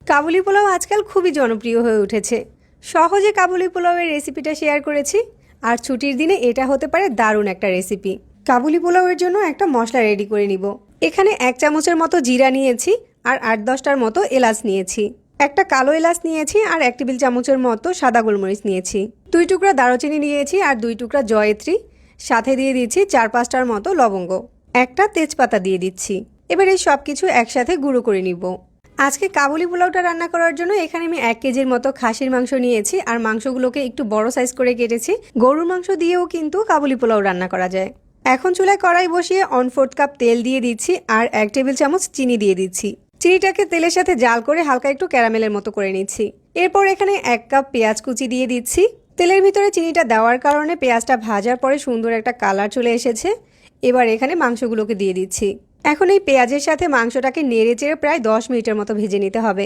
কাবুলি পোলাও আজকাল খুবই জনপ্রিয় হয়ে উঠেছে। সহজে কাবুলি পোলাওয়ের রেসিপিটা শেয়ার করেছি, আর ছুটির দিনে এটা হতে পারে দারুণ একটা রেসিপি। কাবুলি পোলাওয়ের জন্য একটা মশলা রেডি করে নিব। এখানে 1 চামচের মতো জিরা নিয়েছি আর 8-10টার মতো এলাচ নিয়েছি। একটা কালো এলাচ নিয়েছি আর 1 টেবিল চামচের মতো সাদা গোলমরিচ নিয়েছি। 2 টুকরা দারুচিনি নিয়েছি আর 2 টুকরা জয়ত্রী। সাথে দিয়ে দিচ্ছি 4-5টার মতো লবঙ্গ। একটা তেজপাতা দিয়ে দিচ্ছি। এবার এই সব কিছু একসাথে গুঁড়ো করে নিব। আজকে কাবুলি পোলাওটা রান্না করার জন্য এখানে আমি 1 কেজির মতো খাসির মাংস নিয়েছি আর মাংসগুলোকে একটু বড় সাইজ করে কেটেছি। গরুর মাংস দিয়েও কিন্তু কাবুলি পোলাও রান্না করা যায়। এখন চুলায় কড়াই বসিয়ে 1/4 কাপ তেল দিয়ে দিচ্ছি আর 1 টেবিল চামচ চিনি দিয়ে দিচ্ছি। চিনিটাকে তেলের সাথে জাল করে হালকা একটু ক্যারামেলের মতো করে নিচ্ছি। এরপর এখানে 1 কাপ পেঁয়াজ কুচি দিয়ে দিচ্ছি। তেলের ভিতরে চিনিটা দেওয়ার কারণে পেঁয়াজটা ভাজার পরে সুন্দর একটা কালার চলে এসেছে। এবার এখানে মাংসগুলোকে দিয়ে দিচ্ছি। এখন এই পেঁয়াজের সাথে মাংসটাকে নেড়ে চেড়ে প্রায় 10 মিনিটের মতো ভেজে নিতে হবে।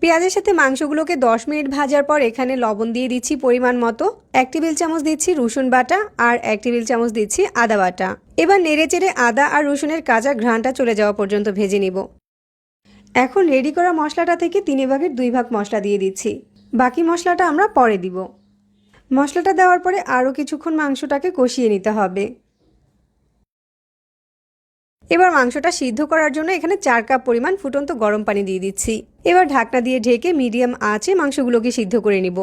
পেঁয়াজের সাথে মাংসগুলোকে 10 মিনিট ভাজার পর এখানে লবণ দিয়ে দিচ্ছি পরিমাণ মতো। 1 টেবিল চামচ দিচ্ছি রসুন বাটা আর 1 টেবিল চামচ দিচ্ছি আদা বাটা। এবার নেড়ে চেড়ে আদা আর রসুনের কাঁচা ঘ্রাণটা চলে যাওয়া পর্যন্ত ভেজে নিব। এখন রেডি করা মশলাটা থেকে 3 ভাগের 2 ভাগ মশলা দিয়ে দিচ্ছি। বাকি মশলাটা আমরা পরে দিব। মশলাটা দেওয়ার পরে আরও কিছুক্ষণ মাংসটাকে কষিয়ে নিতে হবে। এবার মাংসটা সিদ্ধ করার জন্য এখানে 4 কাপ পরিমাণ ফুটন্ত গরম পানি দিয়ে দিচ্ছি। এবার ঢাকনা দিয়ে ঢেকে মিডিয়াম আঁচে মাংসগুলোকে সিদ্ধ করে নিব।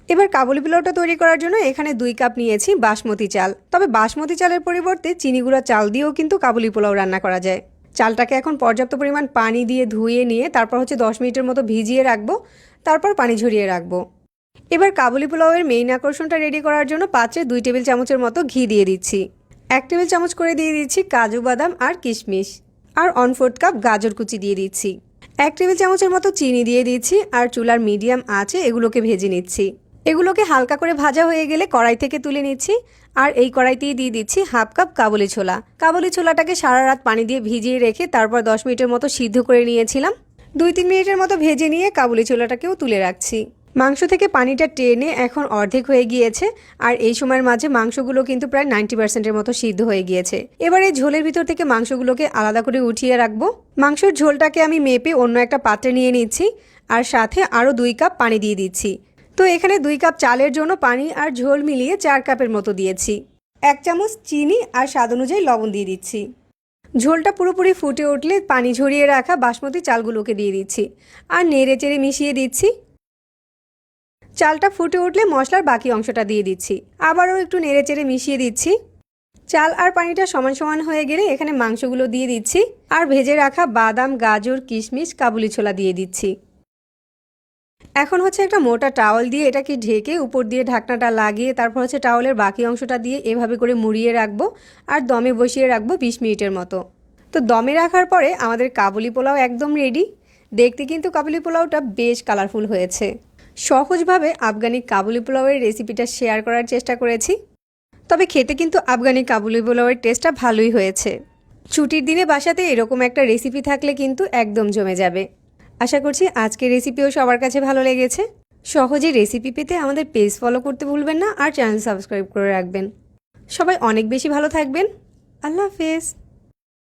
এবার কাবুলি পোলাওটা তৈরি করার জন্য এখানে 2 কাপ নিয়েছি বাসমতি চাল। তবে বাসমতি চালের পরিবর্তে চিনি গুঁড়া চাল দিয়েও কিন্তু কাবুলি পোলাও রান্না করা যায়। চালটাকে এখন পর্যাপ্ত পরিমাণ পানি দিয়ে ধুয়ে নিয়ে তারপর 10 মিনিটের মতো ভিজিয়ে রাখবো। তারপর পানি ঝরিয়ে রাখবো। এবার কাবুলি পোলাওয়ের মেইন আকর্ষণটা রেডি করার জন্য পাত্রে 2 টেবিল চামচের মতো ঘি দিয়ে দিচ্ছি। 1 টেবিল চামচ করে দিয়ে দিচ্ছি কাজু বাদাম আর কিশমিশ আর 1/4 কাপ গাজর কুচি দিয়ে দিচ্ছি। 1 টেবিল চামচের মতো চিনি দিয়ে দিচ্ছি আর চুলার মিডিয়াম আঁচে এগুলোকে ভেজে নিচ্ছি। এগুলোকে হালকা করে ভাজা হয়ে গেলে কড়াই থেকে তুলে নিচ্ছি আর এই কড়াইতেই দিয়ে দিচ্ছি 1/2 কাপ কাবুলি ছোলা। কাবুলি ছোলাটাকে সারা রাত পানি দিয়ে ভিজিয়ে রেখে তারপর 10 মিনিটের মতো সিদ্ধ করে নিয়েছিলাম। 2-3 মিনিটের মতো ভেজে নিয়ে কাবুলি ছোলাটাকেও তুলে রাখছি। মাংস থেকে পানিটা টেনে এখন অর্ধেক হয়ে গিয়েছে আর এই সময়ের মাঝে মাংসগুলো কিন্তু প্রায় 90%-এর মতো সিদ্ধ হয়ে গিয়েছে। এবার এই ঝোলের ভিতর থেকে মাংসগুলোকে আলাদা করে উঠিয়ে রাখবো। মাংসের ঝোলটাকে আমি মেপে অন্য একটা পাত্রে নিয়ে নিচ্ছি আর সাথে আরও 2 কাপ পানি দিয়ে দিচ্ছি। তো এখানে 2 কাপ চালের জন্য পানি আর ঝোল মিলিয়ে 4 কাপের মতো দিয়েছি। 1 চামচ চিনি আর স্বাদ অনুযায়ী লবণ দিয়ে দিচ্ছি। ঝোলটা পুরোপুরি ফুটে উঠলে পানি ঝরিয়ে রাখা বাসমতি চালগুলোকে দিয়ে দিচ্ছি আর নেড়ে চেড়ে মিশিয়ে দিচ্ছি। চালটা ফুটে উঠলে মশলার বাকি অংশটা দিয়ে দিচ্ছি। আবারও একটু নেড়ে চেড়ে মিশিয়ে দিচ্ছি। চাল আর পানিটা সমান সমান হয়ে গেলে এখানে মাংসগুলো দিয়ে দিচ্ছি আর ভেজে রাখা বাদাম, গাজর, কিশমিশ, কাবুলি ছোলা দিয়ে দিচ্ছি। এখন একটা মোটা টাওয়াল দিয়ে এটাকে ঢেকে উপর দিয়ে ঢাকনাটা লাগিয়ে তারপর টাওয়ালের বাকি অংশটা দিয়ে এভাবে করে মুড়িয়ে রাখবো আর দমে বসিয়ে রাখবো 20 মিনিটের মতো। তো দমে রাখার পরে আমাদের কাবুলি পোলাও একদম রেডি। দেখতে কিন্তু কাবুলি পোলাওটা বেশ কালারফুল হয়েছে। সহজভাবে আফগানি কাবুলি পোলাওয়ের রেসিপিটা শেয়ার করার চেষ্টা করেছি। তবে খেতে কিন্তু আফগানি কাবুলি পোলাওয়ের টেস্টটা ভালোই হয়েছে। ছুটির দিনে বাসাতে এরকম একটা রেসিপি থাকলে কিন্তু একদম জমে যাবে। আশা করছি আজকের রেসিপিও সবার কাছে ভালো লেগেছে। সহজে রেসিপি পেতে আমাদের পেজ ফলো করতে ভুলবেন না আর চ্যানেল সাবস্ক্রাইব করে রাখবেন। সবাই অনেক বেশি ভালো থাকবেন। আল্লাহ হাফেজ।